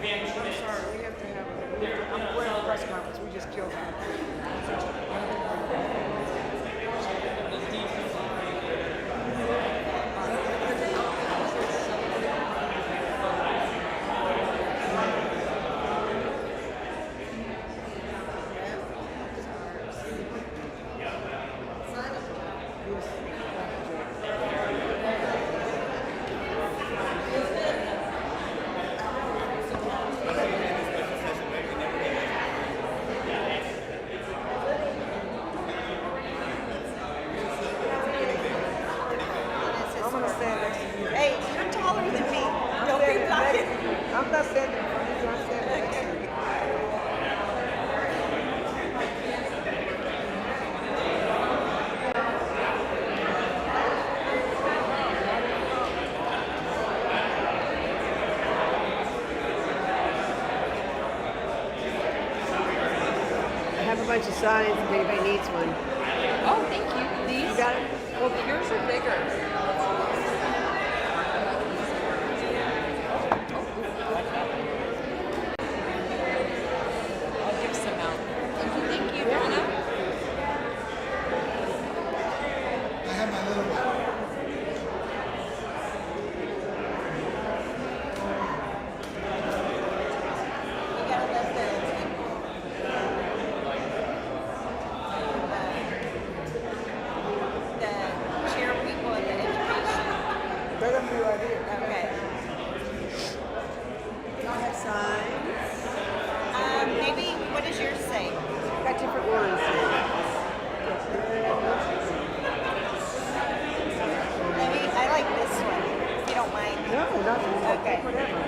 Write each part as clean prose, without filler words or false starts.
sorry, we have to have, we're in a press conference, we just killed that. I'm gonna stand next to you. Hey, you're taller than me. Don't be blocking. I'm not standing in front of you, I'm standing next to you. I have a bunch of signs if anybody needs one. Oh, thank you. These? You got it? Well, yours are bigger. I'll give some out. Thank you, Donna. I have my little one. You gotta let the chair people in the education. Let them be right here. Okay. I have signs. Maybe, what does yours say? Got different ones. Maybe, I like this one, if you don't mind. No, nothing. Okay. Whatever.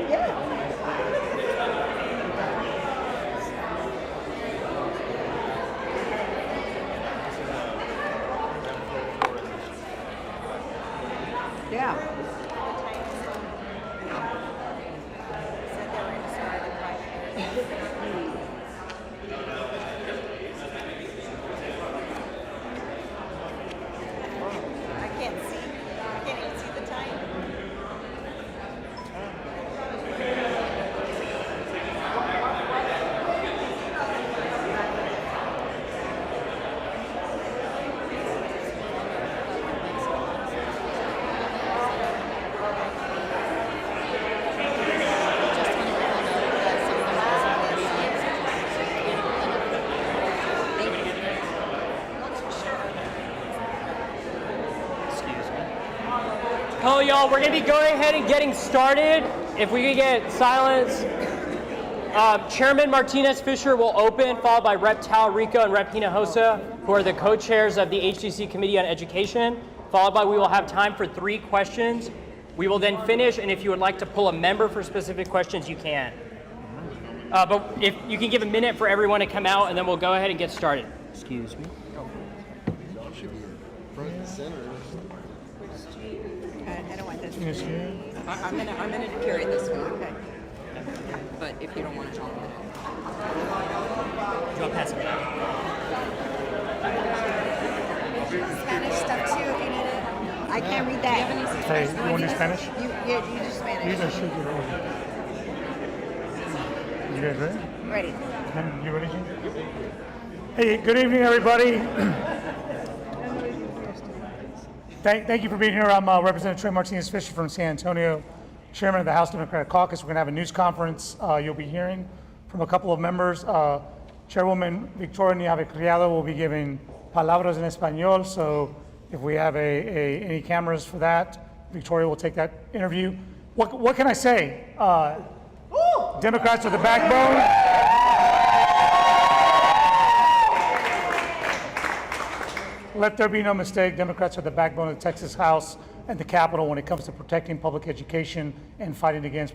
Yeah. Yeah. Said they were going to start at 5:30. I can't even see the time. Hello, y'all. We're going to be going ahead and getting started. If we could get silence. Chairman Martinez Fisher will open, followed by Rep. Talarico and Rep. Hinojosa, who are the co-chairs of the HDC Committee on Education. Followed by, we will have time for 3 questions. We will then finish, and if you would like to pull a member for specific questions, you can. But if you can give a minute for everyone to come out, and then we'll go ahead and get started. Excuse me. Should be front and center. I don't want this. I'm gonna carry this one. Okay. But if you don't want to talk about it. Do you want to pass it down? Spanish stuff too, if you need it. I can't read that. Hey, you want to do Spanish? You do Spanish. You just shoot your own. You guys ready? Ready. You ready, Jim? Hey, good evening, everybody. Thank you for being here. I'm Representative Trey Martinez Fisher from San Antonio, Chairman of the House Democratic Caucus. We're going to have a news conference. You'll be hearing from a couple of members. Chairwoman Victoria Niave Criado will be giving palabras en español. So if we have any cameras for that, Victoria will take that interview. What can I say? Democrats are the backbone. Let there be no mistake, Democrats are the backbone of the Texas House and the Capitol when it comes to protecting public education and fighting against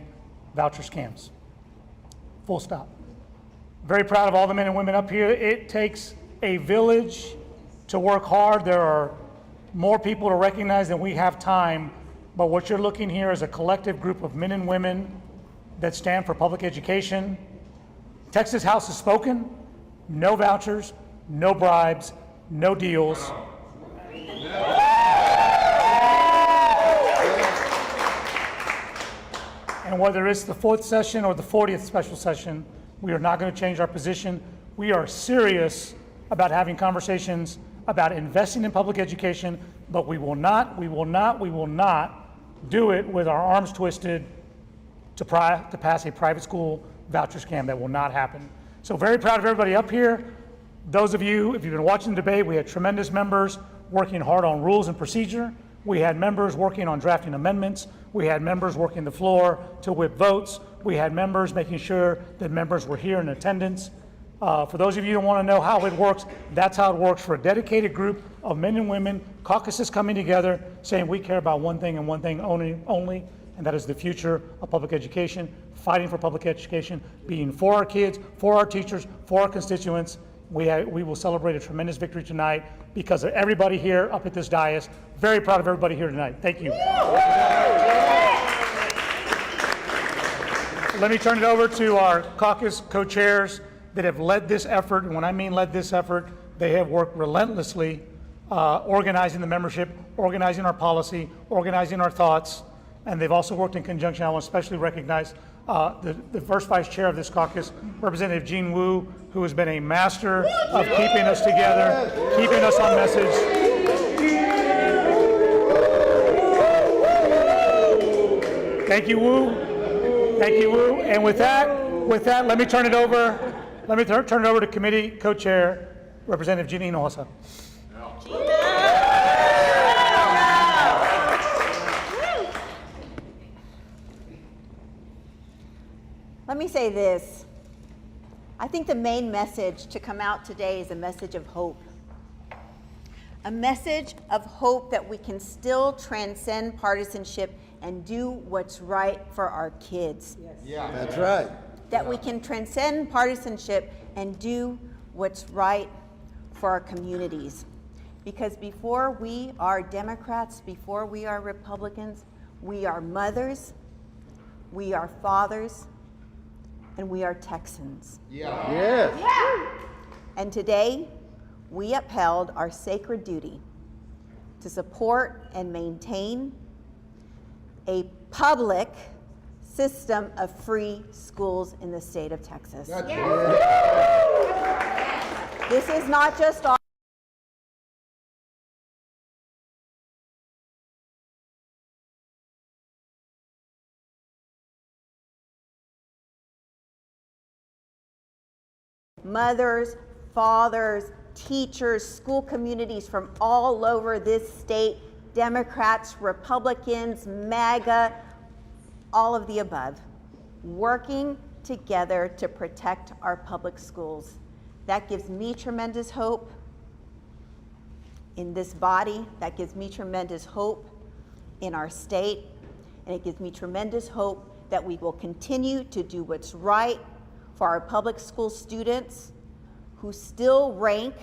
voucher scams. Full stop. Very proud of all the men and women up here. It takes a village to work hard. There are more people to recognize than we have time, but what you're looking here is a collective group of men and women that stand for public education. Texas House has spoken. No vouchers, no bribes, no deals. And whether it's the 4th session or the 40th special session, we are not going to change our position. We are serious about having conversations about investing in public education, but we will not do it with our arms twisted to pass a private school voucher scam. That will not happen. So very proud of everybody up here. Those of you, if you've been watching the debate, we had tremendous members working hard on rules and procedure. We had members working on drafting amendments. We had members working the floor to whip votes. We had members making sure that members were here in attendance. For those of you who want to know how it works, that's how it works for a dedicated group of men and women, caucuses coming together, saying we care about one thing and one thing only, and that is the future of public education, fighting for public education, being for our kids, for our teachers, for our constituents. We will celebrate a tremendous victory tonight because of everybody here up at this dais. Very proud of everybody here tonight. Thank you. Let me turn it over to our caucus co-chairs that have led this effort. And when I mean led this effort, they have worked relentlessly organizing the membership, organizing our policy, organizing our thoughts. And they've also worked in conjunction. I want to especially recognize the first vice chair of this caucus, Representative Jean Wu, who has been a master of keeping us together, keeping us on message. Thank you, Wu. Thank you, Wu. And with that, let me turn it over to committee co-chair, Representative Jeannie Hinojosa. Let me say this. I think the main message to come out today is a message of hope. A message of hope that we can still transcend partisanship and do what's right for our kids. Yes. Yeah, that's right. That we can transcend partisanship and do what's right for our communities. Because before we are Democrats, before we are Republicans, we are mothers, we are fathers, and we are Texans. Yeah. Yes. Yeah. And today, we upheld our sacred duty to support and maintain a public system of free schools in the state of Texas. That's This is not just our mothers, fathers, teachers, school communities from all over this state, Democrats, Republicans, MAGA, all of the above, working together to protect our public schools. That gives me tremendous hope in this body. That gives me tremendous hope in our state. And it gives me tremendous hope that we will continue to do what's right for our public school students who still rank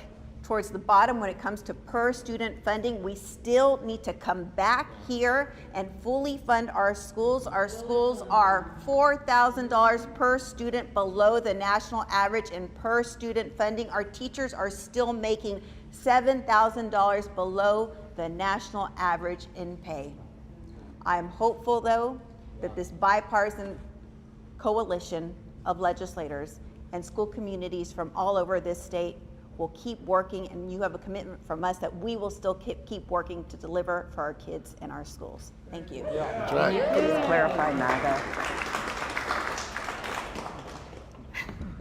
towards the bottom when it comes to per student funding. We still need to come back here and fully fund our schools. Our schools are $4,000 per student below the national average in per student funding. Our teachers are still making $7,000 below the national average in pay. I'm hopeful, though, that this bipartisan coalition of legislators and school communities from all over this state will keep working, and you have a commitment from us that we will still keep working to deliver for our kids in our schools. Thank you. Yeah, that's right. Can you please clarify MAGA?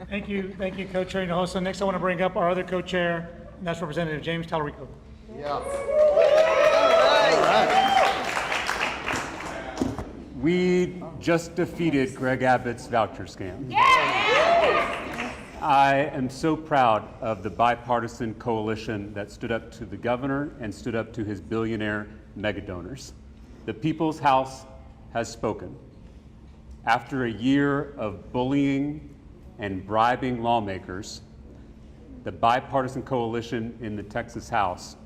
Thank you, Co-Chair Hinojosa. Next, I want to bring up our other co-chair, and that's Representative James Talarico. Yeah. All right. We just defeated Greg Abbott's voucher scam. I am so proud of the bipartisan coalition that stood up to the governor and stood up to his billionaire mega donors. The People's House has spoken. After a year of bullying and bribing lawmakers, the bipartisan coalition in the Texas House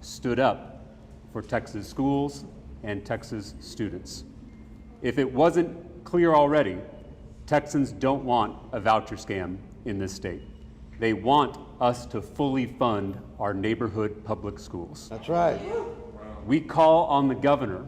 stood up for Texas schools and Texas students. If it wasn't clear already, Texans don't want a voucher scam in this state. They want us to fully fund our neighborhood public schools. That's right. We call on the governor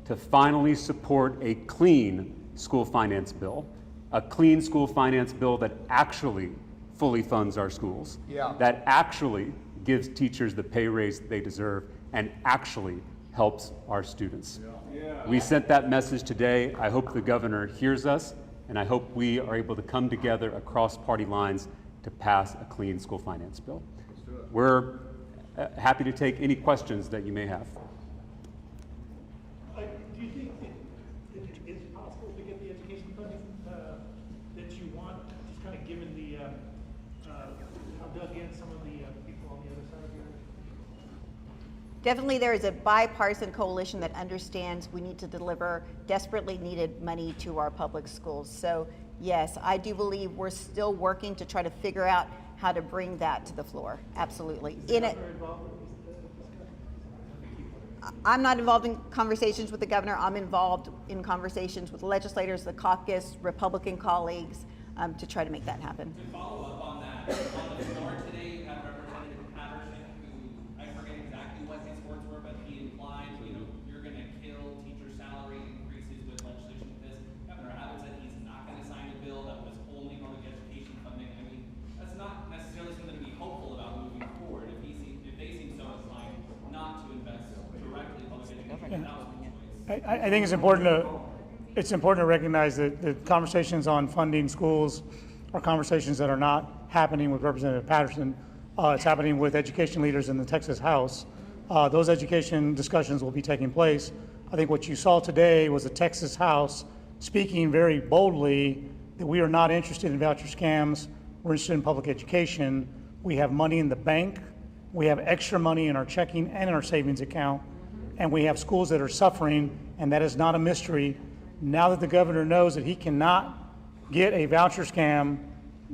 to finally support a clean school finance bill, a clean school finance bill that actually fully funds our schools, that actually gives teachers the pay raise they deserve, and actually helps our students. We sent that message today. I hope the governor hears us, and I hope we are able to come together across party lines to pass a clean school finance bill. We're happy to take any questions that you may have. Do you think it's possible to get the education funding that you want, just kind of given the how dug in some of the people on the other side of your? Definitely, there is a bipartisan coalition that understands we need to deliver desperately needed money to our public schools. So yes, I do believe we're still working to try to figure out how to bring that to the floor. Absolutely. I'm not involved in conversations with the governor. I'm involved in conversations with legislators, the caucus, Republican colleagues, to try to make that happen. To follow up on that, on the floor today, you had Representative Patterson, who I forget exactly what his words were, but he implied, you're going to kill teacher salary increases with legislation like this. Governor Abbott said he's not going to sign a bill that was only public education funding. I mean, that's not necessarily something to be hopeful about moving forward. If they seem so inclined not to invest directly in public education, that was the choice. I think it's important to recognize that the conversations on funding schools are conversations that are not happening with Representative Patterson. It's happening with education leaders in the Texas House. Those education discussions will be taking place. I think what you saw today was the Texas House speaking very boldly that we are not interested in voucher scams. We're interested in public education. We have money in the bank. We have extra money in our checking and in our savings account. And we have schools that are suffering, and that is not a mystery. Now that the governor knows that he cannot get a voucher scam,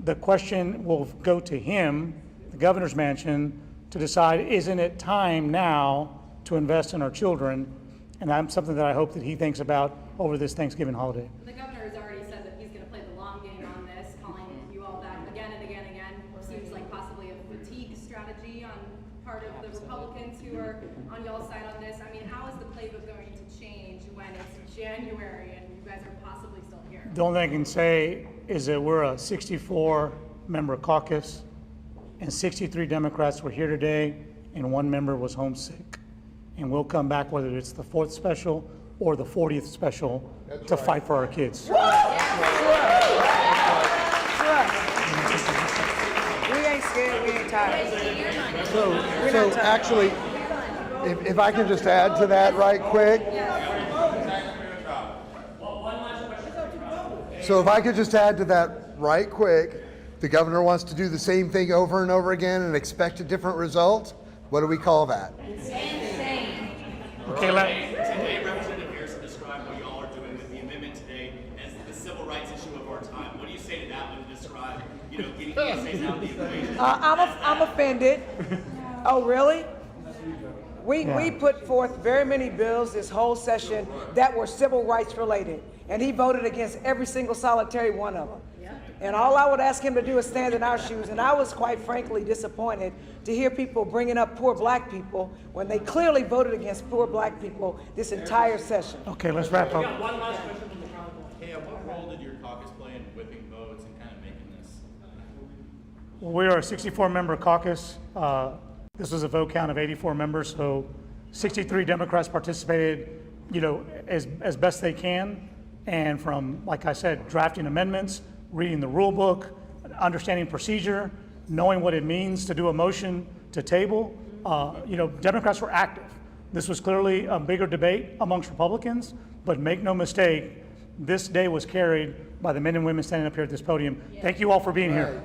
the question will go to him, the governor's mansion, to decide, isn't it time now to invest in our children? And that's something that I hope that he thinks about over this Thanksgiving holiday. The governor has already said that he's going to play the long game on this, calling you all back again and again and again. Seems like possibly a fatigue strategy on part of the Republicans who are on y'all's side on this. I mean, how is the playbook going to change when it's January and you guys are possibly still here? The only thing I can say is that we're a 64-member caucus, and 63 Democrats were here today, and 1 member was homesick. And we'll come back whether it's the 4th special or the 40th special to fight for our kids. We ain't scared, we ain't tired. So actually, if I can just add to that right quick. So if I could just add to that right quick, the governor wants to do the same thing over and over again and expect a different result. What do we call that? Okay, Today, Representative Harrison described what y'all are doing with the amendment today as the civil rights issue of our time. What do you say to that when you describe, getting essays out of the equation? I'm offended. Oh, really? We put forth very many bills this whole session that were civil rights related, and he voted against every single solitary one of them. And all I would ask him to do is stand in our shoes, and I was quite frankly disappointed to hear people bringing up poor black people when they clearly voted against poor black people this entire session. Okay, let's wrap up. One last question from the crowd. What role did your caucus play in whipping votes and kind of making this? Well, we are a 64-member caucus. This was a vote count of 84 members, so 63 Democrats participated, as best they can. And from, like I said, drafting amendments, reading the rule book, understanding procedure, knowing what it means to do a motion to table. Democrats were active. This was clearly a bigger debate amongst Republicans, but make no mistake, this day was carried by the men and women standing up here at this podium. Thank you all for being here.